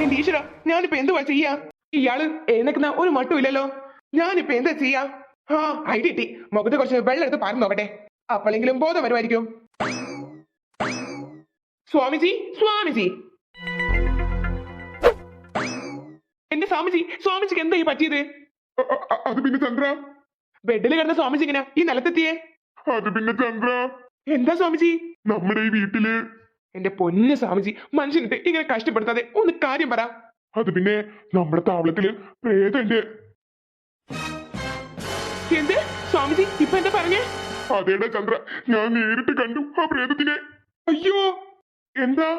എന്റെ ഈശ്വര, ഞാനിപ്പോ എന്തുവാ ചെയ്യാ? ഇയാള് എഴുന്നേക്കുന്ന ഒരു മട്ടും ഇല്ലല്ലോ. ഞാനിപ്പോ എന്താ ചെയ്യാ? ആ, ഐഡിയ കിട്ടി. മുഖത്ത് കുറച്ച് വെള്ളം എടുത്ത് പറഞ്ഞു നോക്കട്ടെ, അപ്പോഴെങ്കിലും ബോധം വരുമായിരിക്കും. സ്വാമിജി, സ്വാമിജി, എന്റെ സ്വാമിജി, സ്വാമിജിക്ക് എന്താ ഈ പറ്റിയത്? അത് പിന്നെ ചന്ദ്ര, ബെഡിൽ കിടന്ന സ്വാമിജി ഇങ്ങനെ ഈ നിലത്തെത്തിയേ? അത് പിന്നെ ചന്ദ്ര, എന്താ സ്വാമിജി? നമ്മുടെ ഈ വീട്ടില് എന്റെ പൊന്ന് സ്വാമിജി, മനുഷ്യനിട്ട് ഇങ്ങനെ കഷ്ടപ്പെടുത്താതെ ഒന്ന് കാര്യം പറ. അത് പിന്നെ നമ്മുടെ താവളത്തില് പ്രേതണ്ട്. എന്ത് സ്വാമിജി ഇപ്പൊ എന്താ പറഞ്ഞേ? അതേടാ ചന്ദ്ര, ഞാൻ നേരിട്ട് കണ്ടു ആ പ്രേതത്തിനെ. അയ്യോ, എന്താ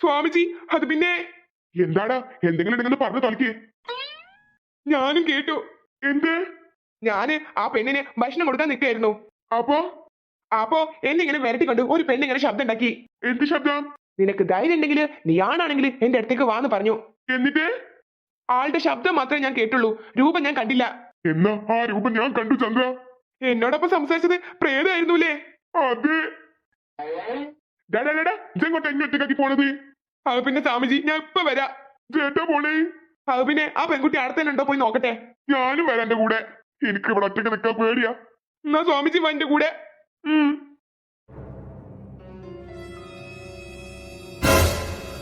സ്വാമിജി അത് പിന്നെ? എന്താടാ, എന്തെങ്കിലും നിങ്ങൾ പറഞ്ഞു കളിക്കേ. ഞാനും കേട്ടു. എന്ത്? ഞാന് ആ പെണ്ണിന് ഭക്ഷണം കൊടുക്കാൻ നിൽക്കായിരുന്നു. അപ്പൊ എന്നെ ഇങ്ങനെ വരട്ടി കണ്ടു ഒരു പെണ്ണിങ്ങനെ ശബ്ദം ഉണ്ടാക്കി. എന്ത് ശബ്ദം? നിനക്ക് ധൈര്യം ഉണ്ടെങ്കിൽ നീ ആണാണെങ്കിൽ എന്റെ അടുത്തേക്ക് വാന്ന് പറഞ്ഞു. എന്നിട്ട്? ആളുടെ ശബ്ദം മാത്രമേ ഞാൻ കേട്ടുള്ളൂ, രൂപം ഞാൻ കണ്ടില്ല. എന്നാ ആ രൂപം ഞാൻ കണ്ടു ചന്ദ്ര. എന്നോടൊപ്പം സംസാരിച്ചത് പ്രേതമായിരുന്നുല്ലേ? അതെ. ഇതെങ്ങോട്ട് എന്നെ ഒറ്റക്കാക്കി പോണത്? അത് പിന്നെ സ്വാമിജി, ഞാൻ ഇപ്പൊ വരാം. ചേട്ടാ പോണേ? അത് പിന്നെ ആ പെൺകുട്ടി അടുത്തന്നെ ഉണ്ടോ പോയി നോക്കട്ടെ. ഞാനും വരാം എന്റെ കൂടെ. എനിക്ക് ഇവിടെ ഒറ്റക്ക് നിൽക്കാൻ പേടിയാ. എന്നാ സ്വാമിജി വാ എന്റെ കൂടെ.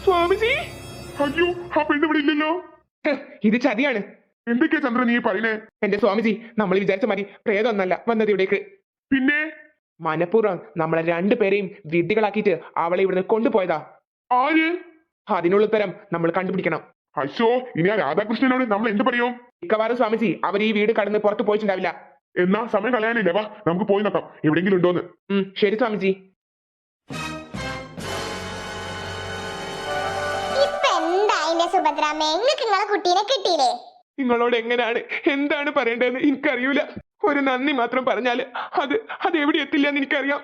സ്വാമിജി, അയ്യോ, ആ പെണ്ണ് ഇവിടെ ഇല്ലല്ലോ. ഇത് ചതിയാണ്. എന്തൊക്കെയാ ചന്ദ്ര നീ പറയണേ? എന്റെ സ്വാമിജി, നമ്മൾ വിചാരിച്ച മാതിരി പ്രേതമൊന്നല്ല വന്നത് ഇവിടേക്ക്. പിന്നെ മനഃപൂർവ്വം നമ്മളെ രണ്ടുപേരെയും വിഡ്ഢികളാക്കിയിട്ട് അവളെ ഇവിടുന്ന് കൊണ്ടുപോയതാ. ആര്? അതിനുള്ള ഉത്തരം നമ്മൾ കണ്ടുപിടിക്കണം. അശോ, ഇനി ആ രാധാകൃഷ്ണനോട് നമ്മൾ എന്ത് പറയും? മിക്കവാറും സ്വാമിജി അവർ ഈ വീട് കടന്ന് പുറത്ത് പോയിട്ടുണ്ടാവില്ല. എന്നാ സമയം കളയാനില്ല, വാ നമുക്ക് പോയി നോക്കാം എവിടെയെങ്കിലും ഉണ്ടോന്ന്. ശരി സ്വാമിജി. സുഭദ്രാമേ, നിങ്ങൾക്ക് നിങ്ങളെ കുട്ടീനെ കിട്ടിയില്ലേ? നിങ്ങളോട് എങ്ങനെയാണ് എന്താണ് പറയേണ്ടതെന്ന് എനിക്കറിയൂല. ഒരു നന്ദി മാത്രം പറഞ്ഞാല് അത് എവിടെ എത്തില്ല എന്ന് എനിക്കറിയാം.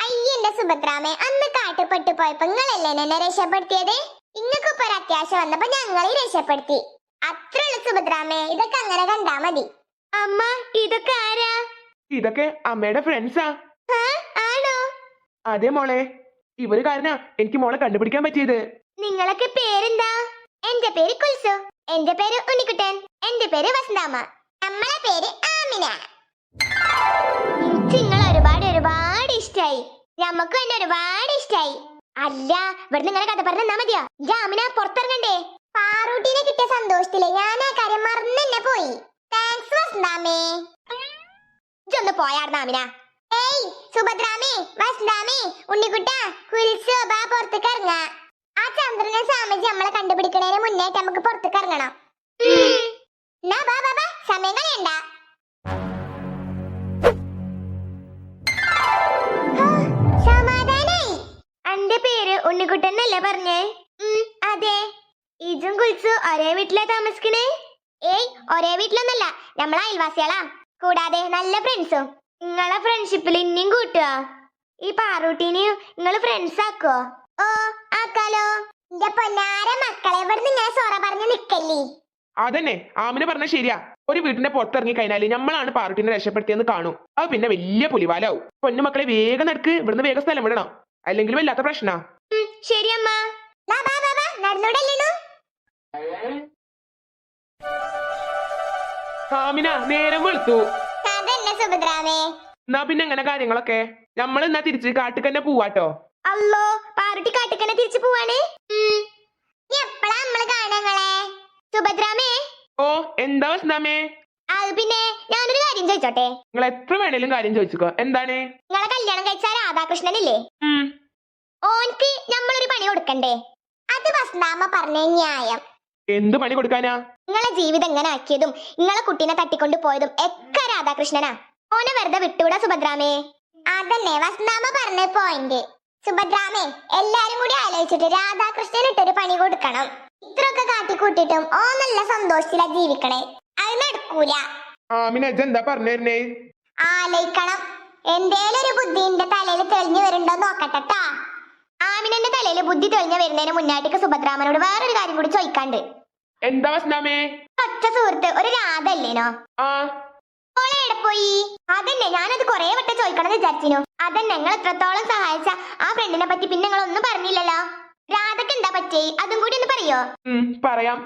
അയ്യന്റെ സുഭദ്രാമേ, അന്ന് കാട്ടുപെട്ട് പോയപ്പോ നിങ്ങളല്ലേ എന്നെ രക്ഷപ്പെടുത്തിയത്? ഇങ്ങക്കിപ്പോ ഒരു അത്യാവശ്യം വന്നപ്പോ ഞങ്ങളെ രക്ഷപ്പെടുത്തി. അത്രയുള്ളു സുഭദ്രാമേ, ഇതൊക്കെ അങ്ങനെ കണ്ടാ മതി. അമ്മ, ഇതൊക്കെ ആരാ? ഇതൊക്കെ അമ്മയുടെ ഫ്രണ്ട്സാ. ആണോ? അതെ മോളെ, ഇവര് കാരണ എനിക്ക് മോളെ കണ്ടുപിടിക്കാൻ പറ്റിയത്. നിങ്ങളൊക്കെ പേരെന്താ? എന്റെ പേര് കുൽസു, എന്റെ പേര് ഉണ്ണിക്കുട്ടൻ, എന്റെ പേര് വസന്താമ്മ, നമ്മളെ പേര് ആമിന. നിങ്ങൾ ഒരുപാട് ഇഷ്ടായി, ഞമ്മക്ക് എന്നെ ഒരുപാട് ഇഷ്ടായി. അല്ല, ഇവിടുന്ന് ഇങ്ങനെ കഥ പറഞ്ഞാ മതിയോ? ആമിന പുറത്തിറങ്ങണ്ടേ? പാറൂട്ടിനെ കിട്ടിയ സന്തോഷത്തില് ഞാൻ ആ കാര്യം മറന്നെ പോയി. താങ്ക്സ് വസന്താമേ. ഇതൊന്ന് പോയാർന്ന ആമിന. ഏയ് സുഭദ്രാമേ, വസന്താമേ, ഉണ്ണിക്കുട്ട, കുൽസു, ബാ പുറത്തേക്ക് ഇറങ്ങ. ആ ചന്ദ്രനെ സ്വാമിജി നമ്മളെ കണ്ടുപിടിക്കണേന് മുന്നേറ്റ് നമുക്ക് പുറത്തേക്ക് ഇറങ്ങണം. സമയം കളയണ്ട. സമാധാനായി. എന്റെ പേര് ഉണ്ണിക്കുട്ടൻ എന്നല്ലേ പറഞ്ഞേ? അതെ. ഇതും കുൽസു ഒരേ വീട്ടിലാ താമസിക്കണേ? ഏയ്, ഒരേ വീട്ടിലൊന്നല്ല, നമ്മളെ അയൽവാസികളാ. കൂടാതെ നല്ല ഫ്രണ്ട്സും. നിങ്ങളെ ഫ്രണ്ട്ഷിപ്പിൽ ഇനിയും കൂട്ടുക. ഈ പാറൂട്ടിനെയും നിങ്ങള് ഫ്രണ്ട്സ് ആക്കോ? ഓ, ആക്കാലോ. എന്റെ പൊന്നാര മക്കളെ, ഇവിടുന്ന് ഇങ്ങനെ സൊറ പറഞ്ഞ് നിക്കല്ലേ. അതന്നെ ആമിന പറഞ്ഞ ശരിയാ. ഒരു വീട്ടിന്റെ പുറത്തിറങ്ങി കഴിഞ്ഞാല് നമ്മളാണ് പാറുട്ടിനെ രക്ഷപ്പെടുത്തിയെന്ന് കാണും. അത് പിന്നെ വലിയ പുലിവാലാവും. പൊന്നു മക്കളെ, വേഗം നടക്ക്, ഇവിടുന്ന് വേഗം സ്ഥലം വിടണം, അല്ലെങ്കിൽ വല്ലാത്ത പ്രശ്നാ. ശരി അമ്മ. നടന്നോടല്ലോ. ആമിന, നേരം വെളുത്തു. അതന്നെ സുഭദ്രാമേ. എന്നാ പിന്നെ എങ്ങനെ കാര്യങ്ങളൊക്കെ? നമ്മൾ എന്നാ തിരിച്ച് കാട്ടിക്കന്നെ പോവാട്ടോ. അല്ലോ, പാറുട്ടി കാട്ടിക്കന്നെ തിരിച്ചു പോവാണ്. എപ്പോഴാ നമ്മള് കാണങ്ങളെ? സുഭദ്രാമേ. ഓ, എന്താ വസന്താമേ? അത് പിന്നെ ഞാനൊരു കാര്യം ചോദിച്ചോട്ടെ? നിങ്ങൾ എത്ര വേണേലും കാര്യം ചോദിച്ചോ. എന്താണ്? നിങ്ങളെ കല്യാണം കഴിച്ച രാധാകൃഷ്ണനില്ലേ, ഓൻക്ക് നമ്മളൊരു പണി കൊടുക്കണ്ടേ? അത് വസന്താമ്മ പറഞ്ഞ ന്യായം. എന്ത് പണി കൊടുക്കാനാ? നിങ്ങളെ ജീവിതം എങ്ങനെ ആക്കിയതും നിങ്ങളെ കുട്ടീനെ തട്ടിക്കൊണ്ടു പോയതും ഒക്കെ രാധാകൃഷ്ണനാ. ഓനെ വെറുതെ വിട്ടുകൂടാ സുഭദ്രാമേ. അതന്നെ വസന്താമ്മ പറഞ്ഞ പോയിന്റ്. സുഭദ്രാമേ, എല്ലാരും കൂടി ആലോചിച്ചിട്ട് രാധാകൃഷ്ണന് ഇട്ടൊരു പണി കൊടുക്കണം. ഇത്രയൊക്കെ കാട്ടിക്കൂട്ടിട്ടും ഓ നല്ല സന്തോഷത്തിലാ ജീവിക്കണേ. അത് നടക്കൂല. ആമിന, എന്താ പറഞ്ഞേ? ആലോചിക്കണം. എന്തേലും ഒരു ബുദ്ധി എന്റെ തലയിൽ തെളിഞ്ഞു വരുന്നുണ്ടോ നോക്കട്ടെട്ടാ. ആമിനന്റെ തലയിൽ ബുദ്ധി തെളിഞ്ഞു വരുന്നതിന് മുന്നായിട്ടേക്ക് സുഭദ്രാമനോട് വേറൊരു കാര്യം കൂടി ചോദിക്കാണ്ട്. എന്താ വസന്താമേ? ഒറ്റ സുഹൃത്ത് ഒരു രാധ അല്ലേനോ? ഓളെ എവിടെ പോയി? അതന്നെ ഞാനത് കൊറേ വട്ടം ചോദിക്കണം എന്ന് വിചാരിച്ചിനു. അതന്നെ, നിങ്ങൾ എത്രത്തോളം സഹായിച്ച ആ ഫ്രണ്ടിനെ പറ്റി പിന്നെ നിങ്ങൾ ഒന്നും പറഞ്ഞില്ലല്ലോ. രാധക്ക് എന്താ പറ്റി? അതും കൂടി ഒന്ന് പറയോ പറയാം